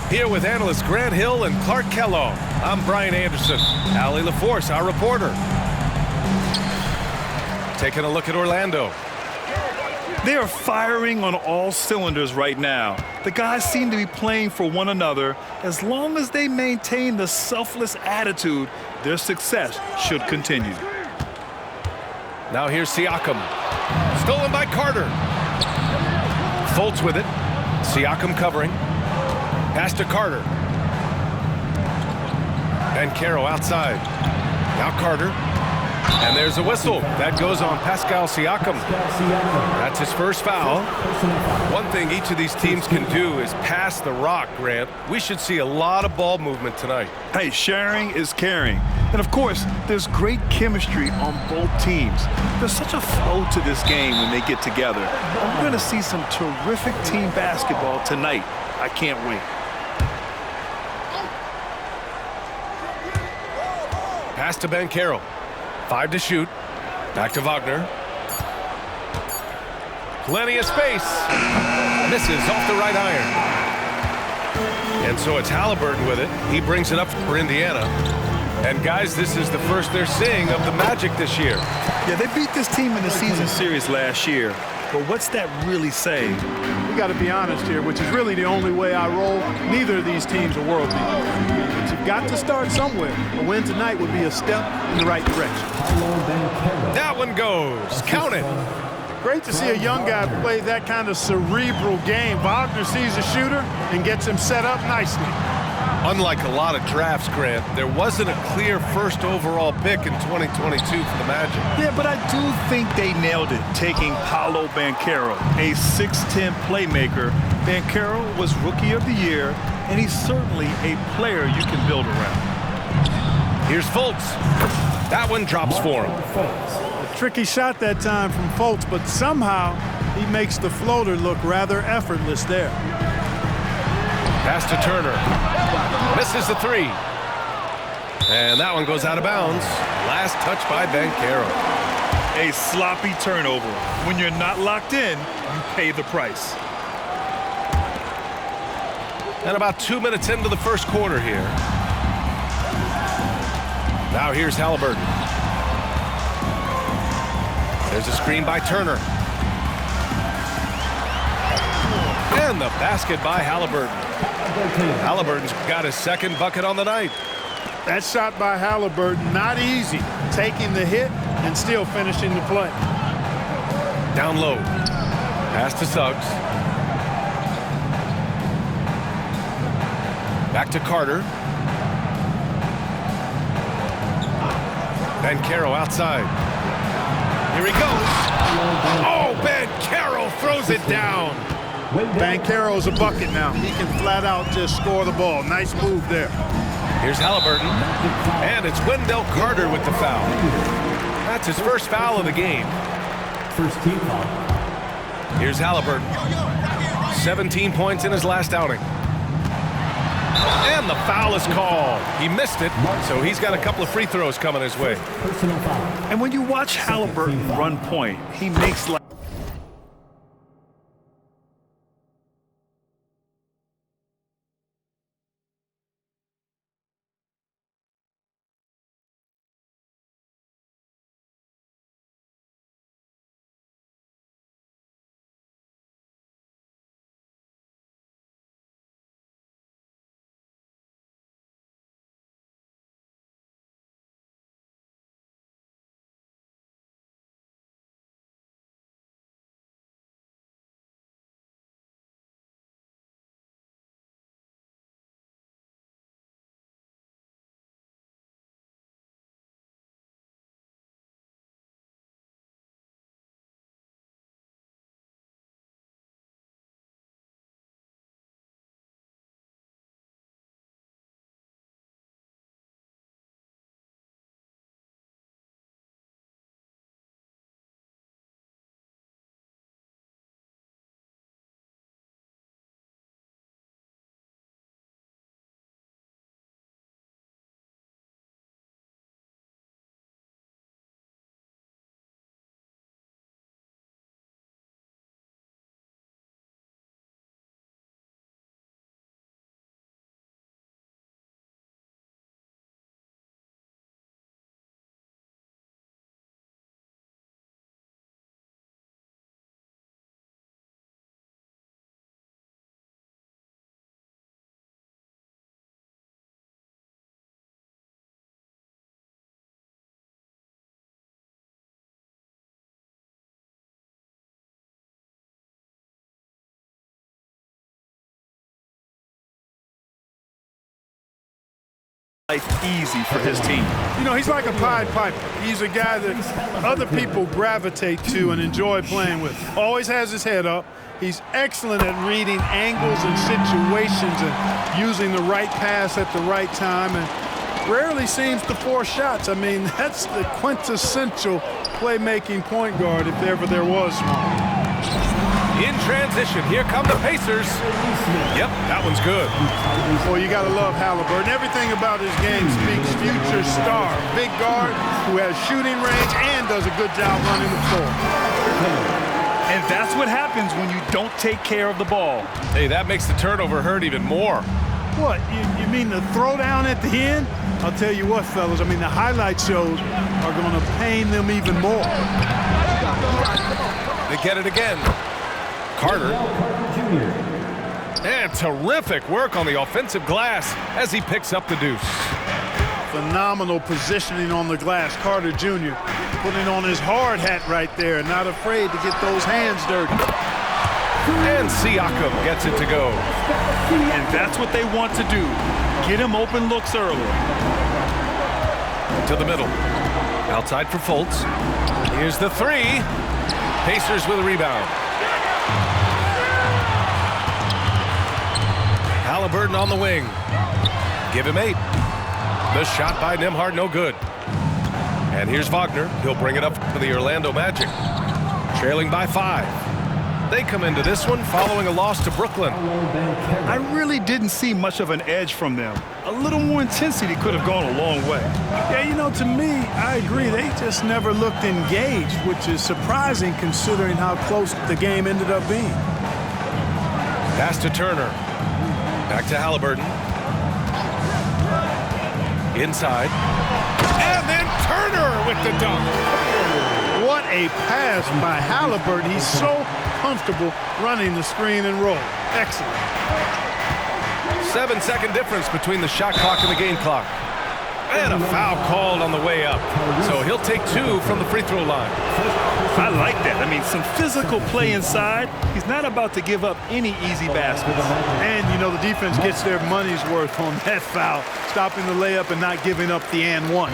Here with analysts Grant Hill and Clark Kellogg, I'm Brian Anderson. Allie LaForce, our reporter. Taking a look at Orlando. They are firing on all cylinders right now. The guys seem to be playing for one another. As long as they maintain the selfless attitude, their success should continue. Now here's Siakam. Stolen by Carter. Fultz with it. Siakam covering. Pass to Carter. Banchero outside. Now Carter. And there's a whistle. That goes on Pascal Siakam. That's his first foul. One thing each of these teams can do is pass the rock, Grant. We should see a lot of ball movement tonight. Hey, sharing is caring. And of course, there's great chemistry on both teams. There's such a flow to this game when they get together. And we're going to see some terrific team basketball tonight. I can't wait. Pass to Banchero. 5 to shoot. Back to Wagner. Plenty of space. Misses off the right iron. And so it's Haliburton with it. He brings it up for Indiana. And guys, this is the first they're seeing of the Magic this year. Yeah, they beat this team in the season series last year. But what's that really say? We got to be honest here, which is really the only way I roll. Neither of these teams are world beaters. But you've got to start somewhere. A win tonight would be a step in the right direction. That one goes. Count it. Great to see a young guy play that kind of cerebral game. Wagner sees a shooter and gets him set up nicely. Unlike a lot of drafts, Grant, there wasn't a clear first overall pick in 2022 for the Magic. Yeah, but I do think they nailed it, taking Paolo Banchero, a 6'10 playmaker. Banchero was Rookie of the Year, and he's certainly a player you can build around. Here's Fultz. That one drops for him. A tricky shot that time from Fultz, but somehow he makes the floater look rather effortless there. Pass to Turner. Misses the three. And that one goes out of bounds. Last touch by Banchero. A sloppy turnover. When you're not locked in, you pay the price. And about 2 minutes into the first quarter here. Now here's Haliburton. There's a screen by Turner. And the basket by Haliburton. Haliburton's got his second bucket on the night. That shot by Haliburton, not easy. Taking the hit and still finishing the play. Down low. Pass to Suggs. Back to Carter. Banchero outside. Here he goes. Oh, Banchero throws it down. Banchero's a bucket now. He can flat out just score the ball. Nice move there. Here's Haliburton. And it's Wendell Carter with the foul. That's his first foul of the game. First team foul. Here's Haliburton. 17 points in his last outing. And the foul is called. He missed it, so he's got a couple of free throws coming his way. Personal foul. And when you watch Haliburton run point, he makes like life easy for his team. You know, he's like a Pied Piper. He's a guy that other people gravitate to and enjoy playing with. Always has his head up. He's excellent at reading angles and situations and using the right pass at the right time, and rarely seems to force shots. I mean, that's the quintessential playmaking point guard if ever there was one. In transition, here come the Pacers. Yep, that one's good. Well, you got to love Haliburton. Everything about his game speaks future star. Big guard who has shooting range and does a good job running the floor. And that's what happens when you don't take care of the ball. Hey, that makes the turnover hurt even more. What, you mean the throwdown at the end? I'll tell you what, fellas, I mean, the highlight shows are going to pain them even more. They get it again. Carter. And terrific work on the offensive glass as he picks up the deuce. Phenomenal positioning on the glass. Carter Jr. putting on his hard hat right there, not afraid to get those hands dirty. And Siakam gets it to go. And that's what they want to do. Get him open looks early. To the middle. Outside for Fultz. Here's the three. Pacers with a rebound. Haliburton on the wing. Give him 8. The shot by Nembhard, no good. And here's Wagner. He'll bring it up for the Orlando Magic. Trailing by 5. They come into this one following a loss to Brooklyn. I really didn't see much of an edge from them. A little more intensity could have gone a long way. Yeah, you know, to me, I agree. They just never looked engaged, which is surprising considering how close the game ended up being. Pass to Turner. Back to Haliburton. Inside. And then Turner with the dunk. What a pass by Haliburton. He's so comfortable running the screen and roll. Excellent. 7-second difference between the shot clock and the game clock. And a foul called on the way up. So he'll take 2 from the free throw line. I like that. I mean, some physical play inside. He's not about to give up any easy baskets. And, you know, the defense gets their money's worth on that foul, stopping the layup and not giving up the and one.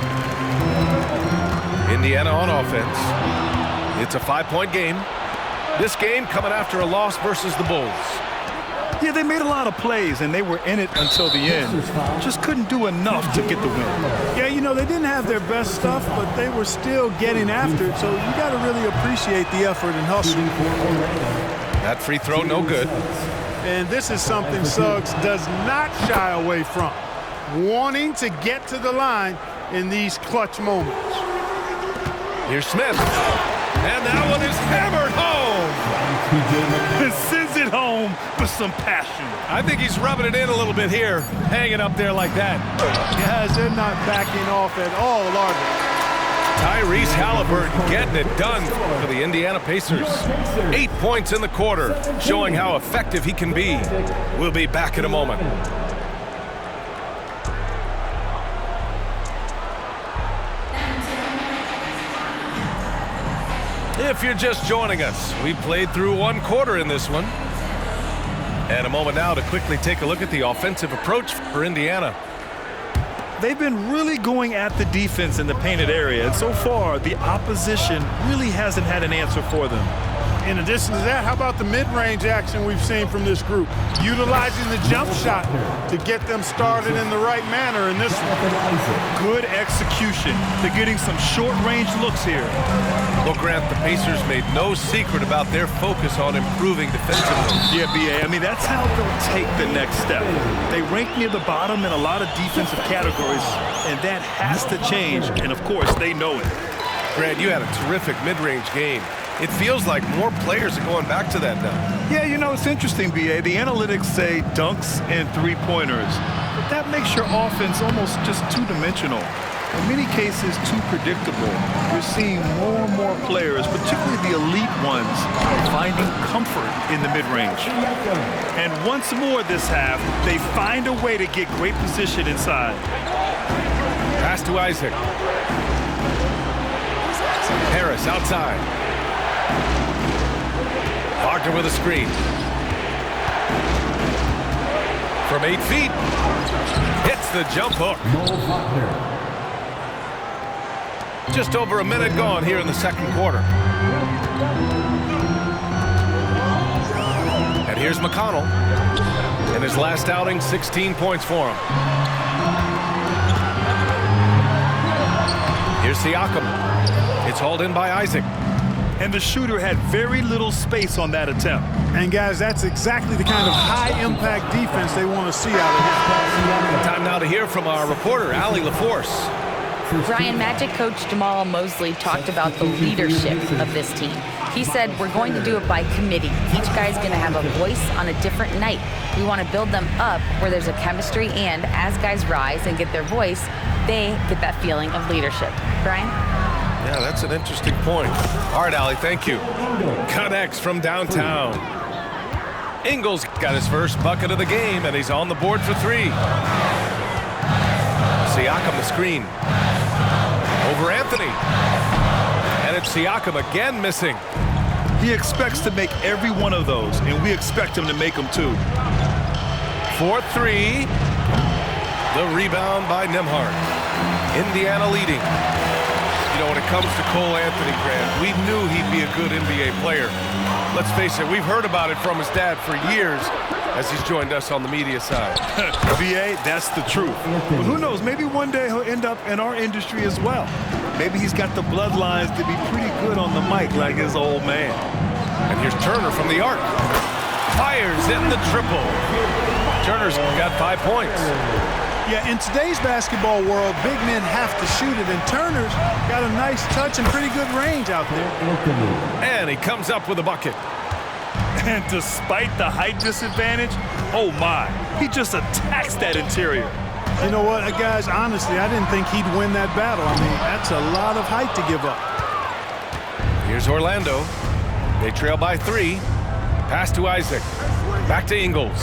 Indiana on offense. It's a 5-point game. This game coming after a loss versus the Bulls. Yeah, they made a lot of plays, and they were in it until the end. Just couldn't do enough to get the win. Yeah, you know, they didn't have their best stuff, but they were still getting after it, so you got to really appreciate the effort and hustle. That free throw, no good. And this is something Suggs does not shy away from, wanting to get to the line in these clutch moments. Here's Smith. And that one is hammered home. Sends it home with some passion. I think he's rubbing it in a little bit here, hanging up there like that. Guys, they're not backing off at all, are they? Tyrese Haliburton getting it done for the Indiana Pacers. 8 points in the quarter, showing how effective he can be. We'll be back in a moment. If you're just joining us, we played through 1 quarter in this one. And a moment now to quickly take a look at the offensive approach for Indiana. They've been really going at the defense in the painted area, and so far, the opposition really hasn't had an answer for them. In addition to that, how about the mid-range action we've seen from this group? Utilizing the jump shot to get them started in the right manner in this one. Good execution. They're getting some short-range looks here. Well, Grant, the Pacers made no secret about their focus on improving defensively. Yeah, B.A., I mean, that's how they'll take the next step. They rank near the bottom in a lot of defensive categories, and that has to change, and of course, they know it. Grant, you had a terrific mid-range game. It feels like more players are going back to that now. Yeah, you know, it's interesting, B.A. The analytics say dunks and three-pointers, but that makes your offense almost just two-dimensional. In many cases, too predictable. We're seeing more and more players, particularly the elite ones, finding comfort in the mid-range. And once more this half, they find a way to get great position inside. Pass to Isaac. Harris outside. Wagner with a screen. From 8 feet. Hits the jump hook. Just over a minute gone here in the second quarter. And here's McConnell. In his last outing, 16 points for him. Here's Siakam. It's hauled in by Isaac. And the shooter had very little space on that attempt. And guys, that's exactly the kind of high-impact defense they want to see out of him. Time now to hear from our reporter, Allie LaForce. Brian, Magic coach Jamal Mosley talked about the leadership of this team. He said, we're going to do it by committee. Each guy's going to have a voice on a different night. We want to build them up where there's a chemistry, and as guys rise and get their voice, they get that feeling of leadership. Brian? Yeah, that's an interesting point. All right, Allie, thank you. Connects from downtown. Ingles got his first bucket of the game, and he's on the board for 3. Siakam the screen. Over Anthony. And it's Siakam again missing. He expects to make every one of those, and we expect him to make them too. 4-3. The rebound by Nembhard. Indiana leading. You know, when it comes to Cole Anthony, Grant, we knew he'd be a good NBA player. Let's face it, we've heard about it from his dad for years as he's joined us on the media side. VA, that's the truth. But who knows, maybe one day he'll end up in our industry as well. Maybe he's got the bloodlines to be pretty good on the mic like his old man. And here's Turner from the arc. Fires in the triple. Turner's got 5 points. Yeah, in today's basketball world, big men have to shoot it, and Turner's got a nice touch and pretty good range out there. And he comes up with a bucket. And despite the height disadvantage, oh my, he just attacks that interior. You know what, guys, honestly, I didn't think he'd win that battle. I mean, that's a lot of height to give up. Here's Orlando. They trail by 3. Pass to Isaac. Back to Ingles.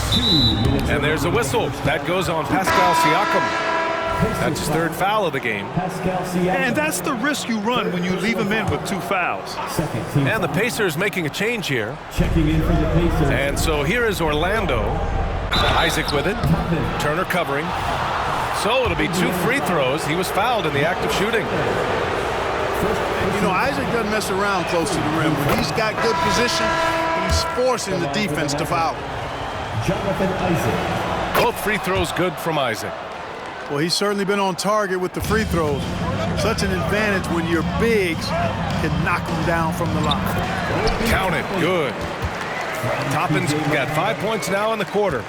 And there's a whistle. That goes on Pascal Siakam. That's his 3rd foul of the game. And that's the risk you run when you leave him in with 2 fouls. And the Pacers making a change here. Checking in for the Pacers. And so here is Orlando. Isaac with it. Turner covering. So it'll be 2 free throws. He was fouled in the act of shooting. You know, Isaac doesn't mess around close to the rim. When he's got good position, he's forcing the defense to foul. Jonathan Isaac. Both free throws good from Isaac. Well, he's certainly been on target with the free throws. Such an advantage when your bigs can knock them down from the line. Count it. Good. Toppin's got 5 points now in the quarter.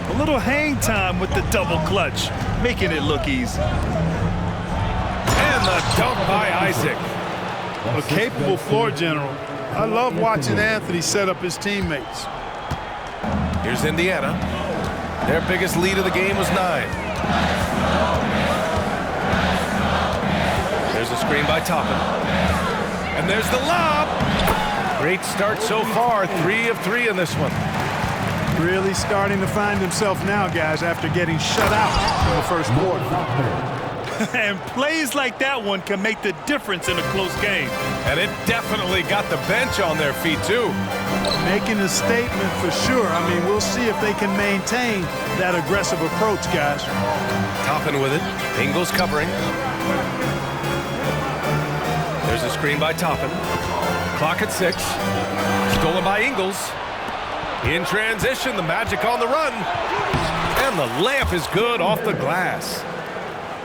A little hang time with the double clutch, making it look easy. And the dunk by Isaac. A capable floor general. I love watching Anthony set up his teammates. Here's Indiana. Their biggest lead of the game was 9. There's a screen by Toppin. And there's the lob. Great start so far. 3 of 3 in this one. Really starting to find himself now, guys, after getting shut out in the first quarter. And plays like that one can make the difference in a close game. And it definitely got the bench on their feet, too. Making a statement for sure. I mean, we'll see if they can maintain that aggressive approach, guys. Toppin with it. Ingles covering. There's a screen by Toppin. Clock at 6. Stolen by Ingles. In transition, the Magic on the run. And the layup is good off the glass.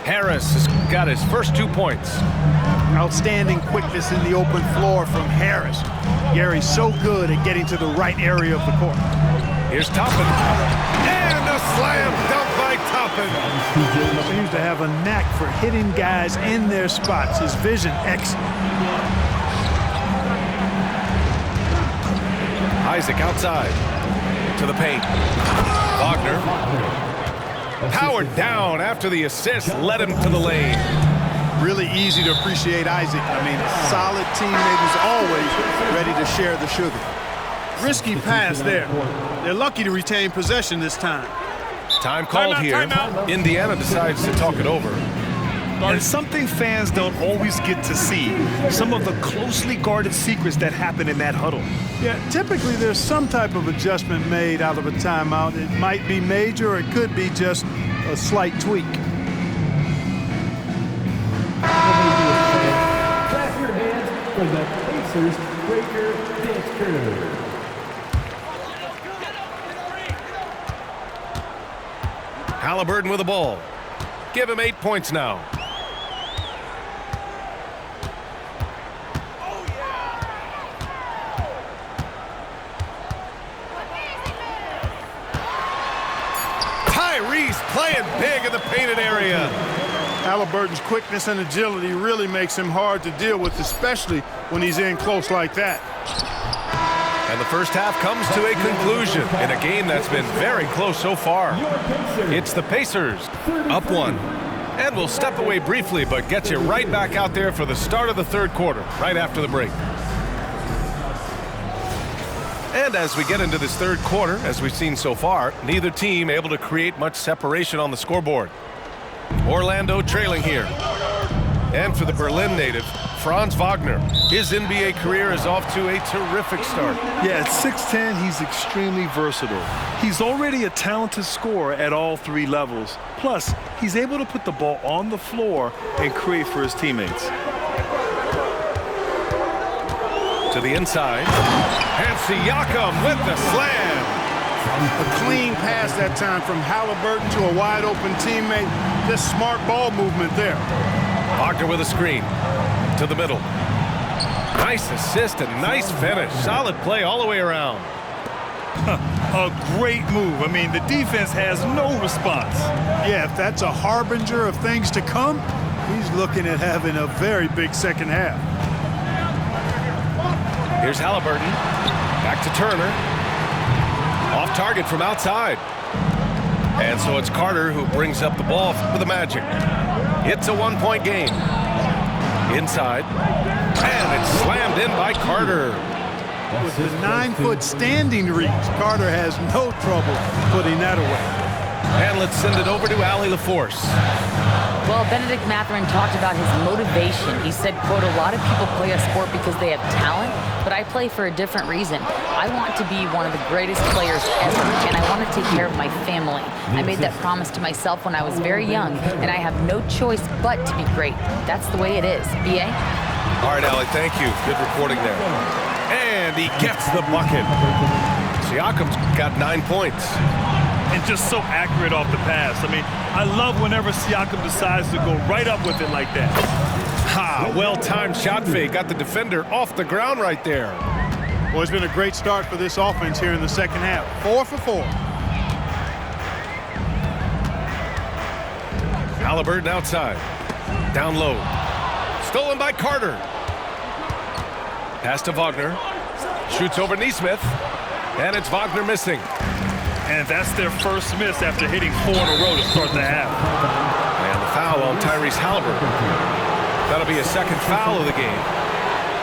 Harris has got his first 2 points. Outstanding quickness in the open floor from Harris. Gary's so good at getting to the right area of the court. Here's Toppin. And a slam dunk by Toppin. Seems to have a knack for hitting guys in their spots. His vision excellent. Isaac outside to the paint. Wagner. Powered down after the assist led him to the lane. Really easy to appreciate Isaac. I mean, solid teammate who's always ready to share the sugar. Risky pass there. They're lucky to retain possession this time. Time called here. Indiana decides to talk it over. And something fans don't always get to see, some of the closely guarded secrets that happen in that huddle. Yeah, typically there's some type of adjustment made out of a timeout. It might be major, or it could be just a slight tweak. Clap your hands for the Pacers breaker Banchero. Haliburton with the ball. Give him 8 points now. Tyrese playing big in the painted area. Haliburton's quickness and agility really makes him hard to deal with, especially when he's in close like that. And the first half comes to a conclusion in a game that's been very close so far. It's the Pacers up 1. And we'll step away briefly, but get you right back out there for the start of the third quarter, right after the break. And as we get into this third quarter, as we've seen so far, neither team able to create much separation on the scoreboard. Orlando trailing here. And for the Berlin native, Franz Wagner. His NBA career is off to a terrific start. Yeah, at 6'10", he's extremely versatile. He's already a talented scorer at all 3 levels. Plus, he's able to put the ball on the floor and create for his teammates. To the inside. And Siakam with the slam. A clean pass that time from Haliburton to a wide-open teammate. Just smart ball movement there. Wagner with a screen. To the middle. Nice assist and nice finish. Solid play all the way around. A great move. I mean, the defense has no response. Yeah, if that's a harbinger of things to come, he's looking at having a very big second half. Here's Haliburton. Back to Turner. Off target from outside. And so it's Carter who brings up the ball for the Magic. It's a 1-point game. Inside. And it's slammed in by Carter. With the 9-foot standing reach, Carter has no trouble putting that away. And let's send it over to Allie LaForce. Well, Benedict Mathurin talked about his motivation. He said, quote, "A lot of people play a sport because they have talent, but I play for a different reason. I want to be one of the greatest players ever, and I want to take care of my family. I made that promise to myself when I was very young, and I have no choice but to be great. That's the way it is." B.A.? All right, Allie, thank you. Good reporting there. And he gets the bucket. Siakam's got 9 points. And just so accurate off the pass. I mean, I love whenever Siakam decides to go right up with it like that. Ha! Well-timed shot fake. Got the defender off the ground right there. Well, it's been a great start for this offense here in the second half. 4 for 4. Haliburton outside. Down low. Stolen by Carter. Pass to Wagner. Shoots over Nesmith. And it's Wagner missing. And that's their first miss after hitting 4 in a row to start the half. And the foul on Tyrese Haliburton. That'll be a second foul of the game.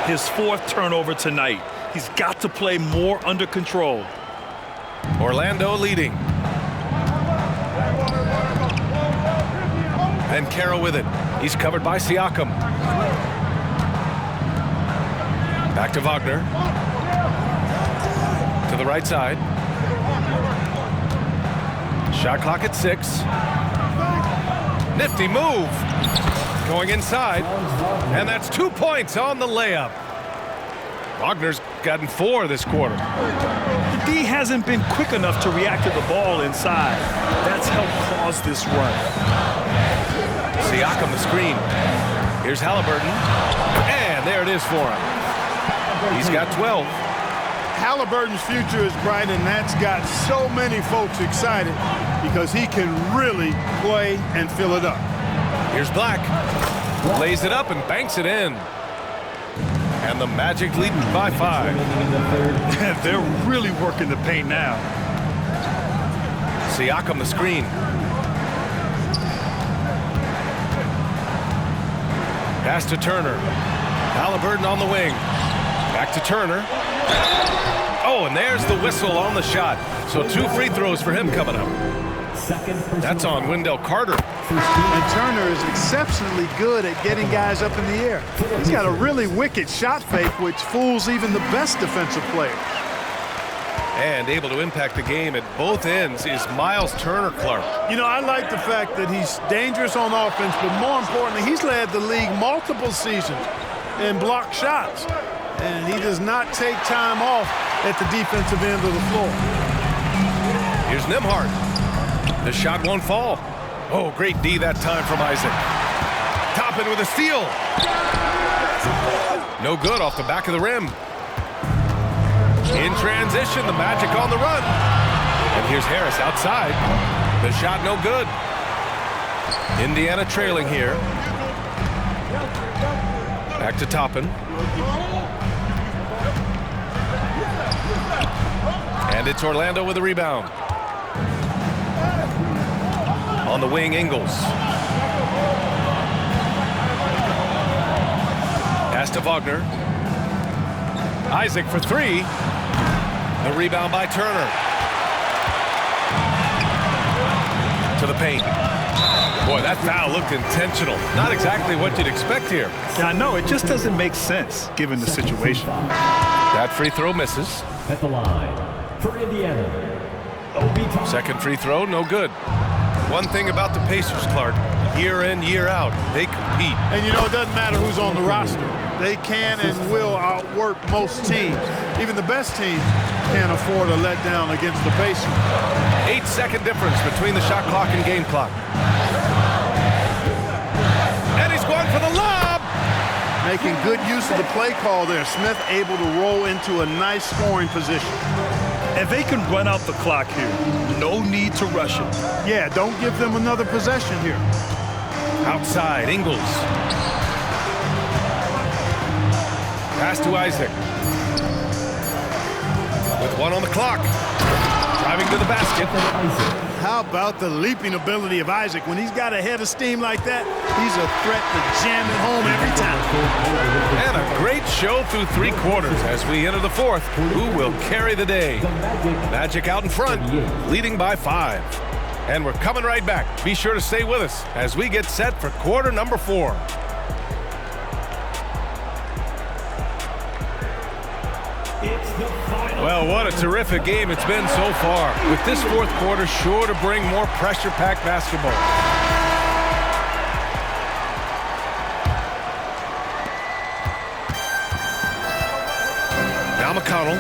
His 4th turnover tonight. He's got to play more under control. Orlando leading. Banchero with it. He's covered by Siakam. Back to Wagner. To the right side. Shot clock at 6. Nifty move. Going inside. And that's 2 points on the layup. Wagner's gotten 4 this quarter. The D hasn't been quick enough to react to the ball inside. That's helped cause this run. Siakam the screen. Here's Haliburton. And there it is for him. He's got 12. Haliburton's future is bright, and that's got so many folks excited because he can really play and fill it up. Here's Black. Lays it up and banks it in. And the Magic lead by 5. They're really working the paint now. Siakam the screen. Pass to Turner. Haliburton on the wing. Back to Turner. Oh, and there's the whistle on the shot. So 2 free throws for him coming up. That's on Wendell Carter. And Turner is exceptionally good at getting guys up in the air. He's got a really wicked shot fake, which fools even the best defensive player. And able to impact the game at both ends is Miles Turner, Clark. You know, I like the fact that he's dangerous on offense, but more importantly, he's led the league multiple seasons in block shots. And he does not take time off at the defensive end of the floor. Here's Nembhard. The shot won't fall. Oh, great D that time from Isaac. Toppin with a steal. No good off the back of the rim. In transition, the Magic on the run. And here's Harris outside. The shot no good. Indiana trailing here. Back to Toppin. And it's Orlando with a rebound. On the wing, Ingles. Pass to Wagner. Isaac for three. The rebound by Turner. To the paint. Boy, that foul looked intentional. Not exactly what you'd expect here. Yeah, I know. It just doesn't make sense given the situation. That free throw misses. At the line for Indiana. Second free throw, no good. One thing about the Pacers, Clark, year in, year out, they compete. And you know, it doesn't matter who's on the roster. They can and will outwork most teams. Even the best teams can't afford a letdown against the Pacers. 8-second difference between the shot clock and game clock. And he's going for the lob. Making good use of the play call there. Smith able to roll into a nice scoring position. And they can run out the clock here. No need to rush it. Yeah, don't give them another possession here. Outside, Ingles. Pass to Isaac. With one on the clock. Driving to the basket. How about the leaping ability of Isaac? When he's got a head of steam like that, he's a threat to jam it home every time. And a great show through three quarters as we enter the fourth. Who will carry the day? Magic out in front, leading by 5. And we're coming right back. Be sure to stay with us as we get set for quarter number 4. Well, what a terrific game it's been so far. With this fourth quarter sure to bring more pressure-packed basketball. Now McConnell.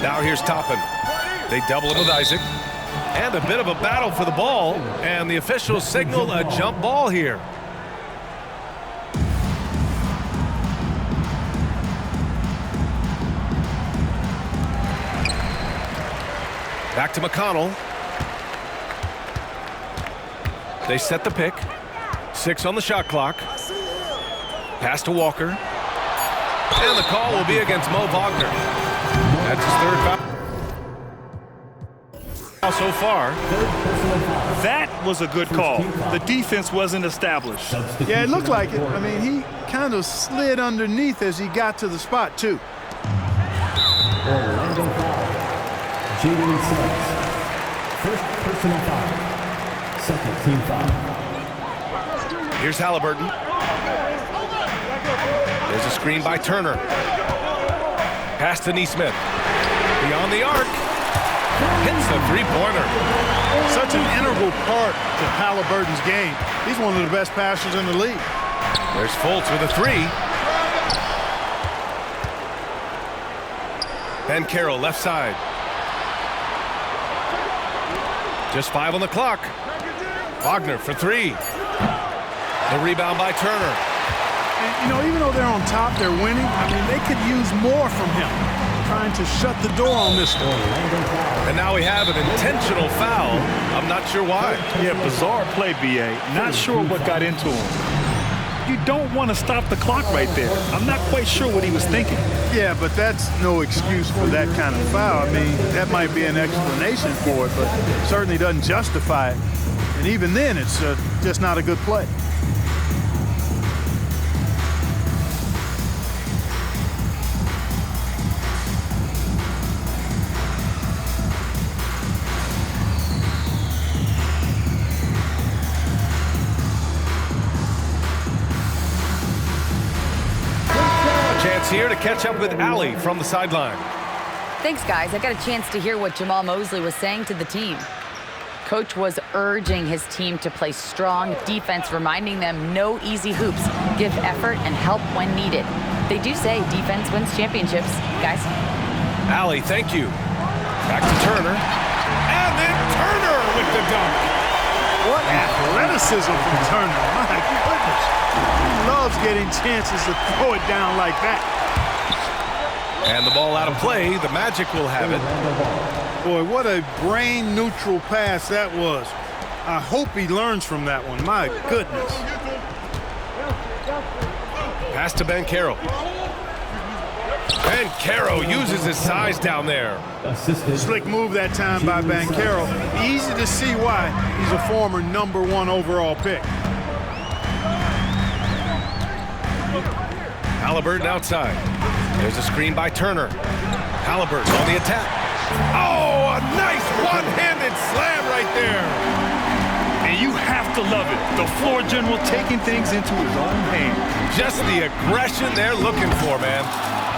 Now here's Toppin. They double it with Isaac. And a bit of a battle for the ball. And the officials signal a jump ball here. Back to McConnell. They set the pick. 6 on the shot clock. Pass to Walker. And the call will be against Mo Wagner. That's his third foul so far. That was a good call. The defense wasn't established. Yeah, it looked like it. I mean, he kind of slid underneath as he got to the spot, too. Orlando foul. Jalen Suggs. First personal foul. Second team foul. Here's Haliburton. There's a screen by Turner. Pass to Nesmith. Beyond the arc. Hits the three-pointer. Such an integral part to Haliburton's game. He's one of the best passers in the league. There's Fultz with a 3. Banchero left side. Just 5 on the clock. Wagner for 3. The rebound by Turner. And, you know, even though they're on top, they're winning. I mean, they could use more from him. Trying to shut the door on this one. And now we have an intentional foul. I'm not sure why. Yeah, bizarre play, B.A. Not sure what got into him. You don't want to stop the clock right there. I'm not quite sure what he was thinking. Yeah, but that's no excuse for that kind of foul. I mean, that might be an explanation for it, but certainly doesn't justify it. And even then, it's just not a good play. Brooks here to catch up with Allie from the sideline. Thanks, guys. I got a chance to hear what Jamal Mosley was saying to the team. Coach was urging his team to play strong defense, reminding them no easy hoops, give effort and help when needed. They do say defense wins championships, guys. Allie, thank you. Back to Turner. And then Turner with the dunk. What athleticism from Turner. My goodness. He loves getting chances to throw it down like that. And the ball out of play. The Magic will have it. Boy, what a brain-neutral pass that was. I hope he learns from that one. My goodness. Pass to Banchero. Banchero uses his size down there. Slick move that time by Banchero. Easy to see why he's a former #1 overall pick. Haliburton outside. There's a screen by Turner. Haliburton on the attack. Oh, a nice one-handed slam right there. And you have to love it. The floor general taking things into his own hands. Just the aggression they're looking for, man.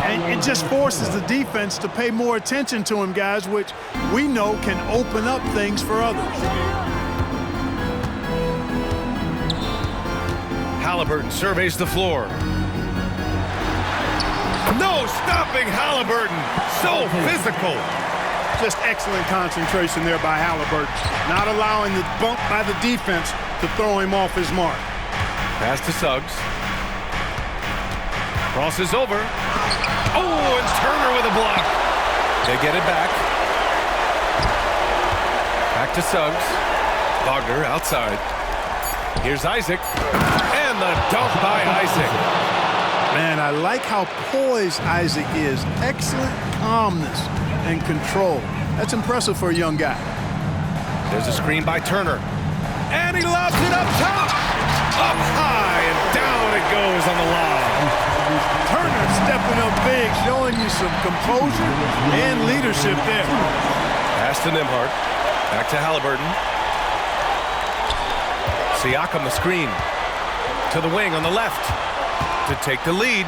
And it just forces the defense to pay more attention to him, guys, which we know can open up things for others. Haliburton surveys the floor. No stopping Haliburton. So physical. Just excellent concentration there by Haliburton. Not allowing the bump by the defense to throw him off his mark. Pass to Suggs. Crosses over. Oh, and Turner with a block. They get it back. Back to Suggs. Wagner outside. Here's Isaac. And the dunk by Isaac. Man, I like how poised Isaac is. Excellent calmness and control. That's impressive for a young guy. There's a screen by Turner. And he lobs it up top. Up high and down it goes on the lob. Turner stepping up big, showing you some composure and leadership there. Pass to Nembhard. Back to Haliburton. Siakam the screen. To the wing on the left. To take the lead.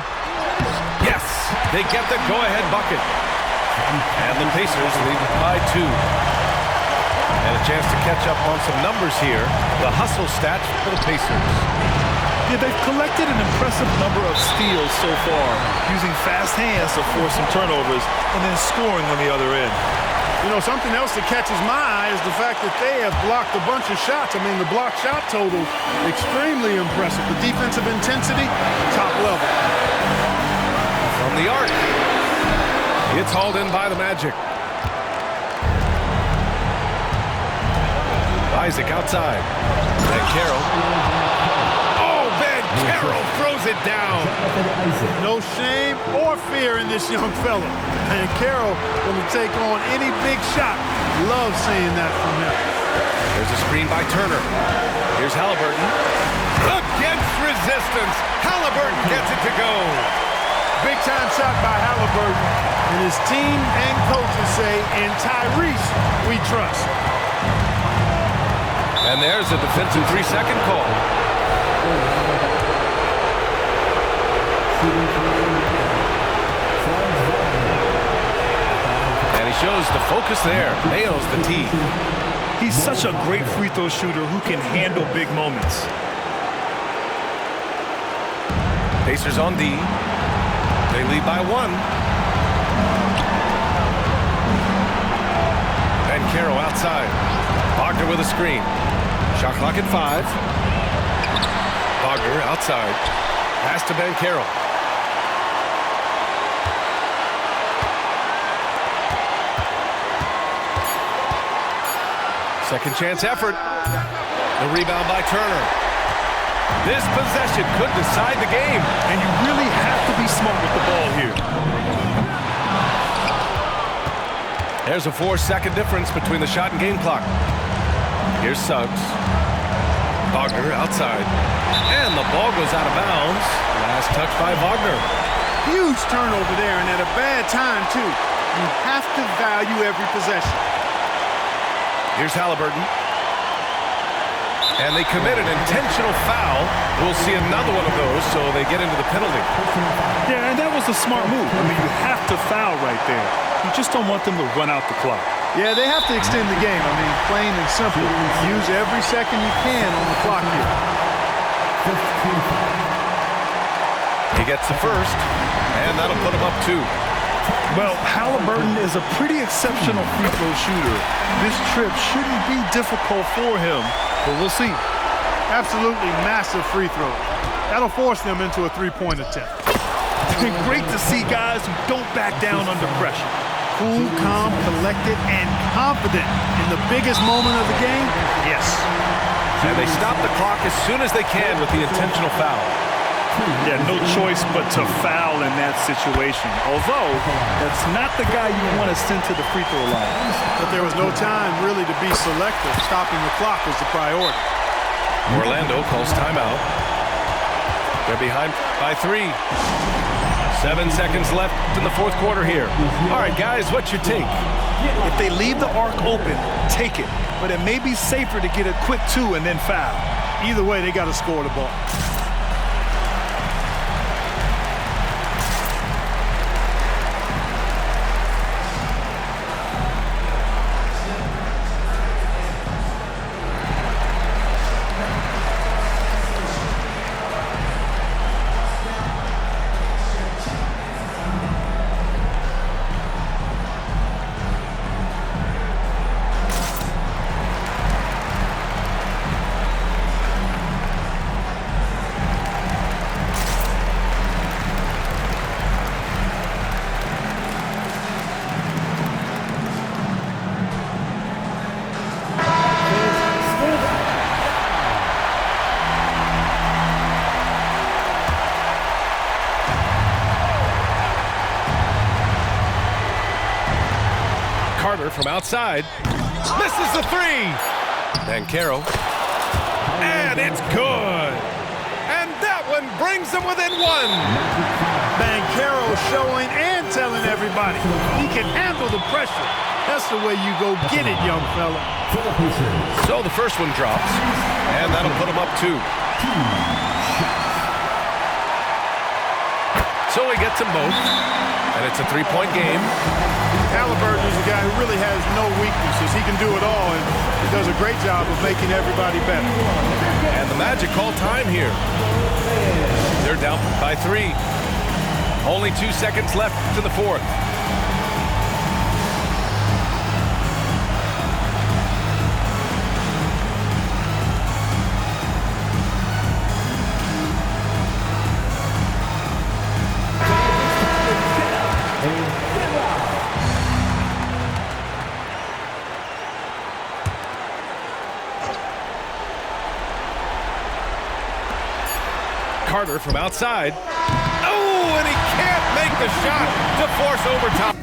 Yes, they get the go-ahead bucket. And the Pacers lead by 2. And a chance to catch up on some numbers here. The hustle stats for the Pacers. Yeah, they've collected an impressive number of steals so far, using fast hands to force some turnovers and then scoring on the other end. You know, something else that catches my eye is the fact that they have blocked a bunch of shots. I mean, the block shot total, extremely impressive. The defensive intensity, top level. From the arc. It's hauled in by the Magic. Isaac outside. Banchero. Oh, Banchero throws it down. No shame or fear in this young fella. Banchero going to take on any big shot. Love seeing that from him. There's a screen by Turner. Here's Haliburton. Against resistance. Haliburton gets it to go. Big time shot by Haliburton. And his team and coaches say, in Tyrese, we trust. And there's a defensive 3-second call. And he shows the focus there. Nails the tee. He's such a great free throw shooter who can handle big moments. Pacers on D. They lead by 1. Banchero outside. Wagner with a screen. Shot clock at 5. Wagner outside. Pass to Banchero. Second chance effort. The rebound by Turner. This possession could decide the game. And you really have to be smart with the ball here. There's a 4-second difference between the shot and game clock. Here's Suggs. Wagner outside. And the ball goes out of bounds. Last touch by Wagner. Huge turnover there, and at a bad time, too. You have to value every possession. Here's Haliburton. And they commit an intentional foul. We'll see another one of those, so they get into the penalty. Yeah, and that was a smart move. I mean, you have to foul right there. You just don't want them to run out the clock. Yeah, they have to extend the game. I mean, plain and simple. Use every second you can on the clock here. He gets the first, and that'll put him up 2. Well, Haliburton is a pretty exceptional free throw shooter. This trip shouldn't be difficult for him, but we'll see. Absolutely massive free throw. That'll force them into a three-point attempt. Great to see guys who don't back down under pressure. Cool, calm, collected, and confident in the biggest moment of the game? Yes. And they stop the clock as soon as they can with the intentional foul. Yeah, no choice but to foul in that situation. Although, that's not the guy you want to send to the free throw line. But there was no time really to be selective. Stopping the clock was the priority. Orlando calls timeout. They're behind by 3. 7 seconds left in the fourth quarter here. All right, guys, what's your take? If they leave the arc open, take it. But it may be safer to get a quick 2 and then foul. Either way, they got to score the ball. From outside, misses the 3. Banchero, and it's good. And that one brings them within 1. Banchero showing and telling everybody he can handle the pressure. That's the way you go get it, young fella. So the first one drops, and that'll put him up 2. So he gets them both, and it's a 3-point game. Haliburton is a guy who really has no weaknesses. He can do it all, and he does a great job of making everybody better. And the Magic call time here. They're down by 3. Only 2 seconds left to the fourth. Carter from outside. Oh, and he can't make the shot to force overtime.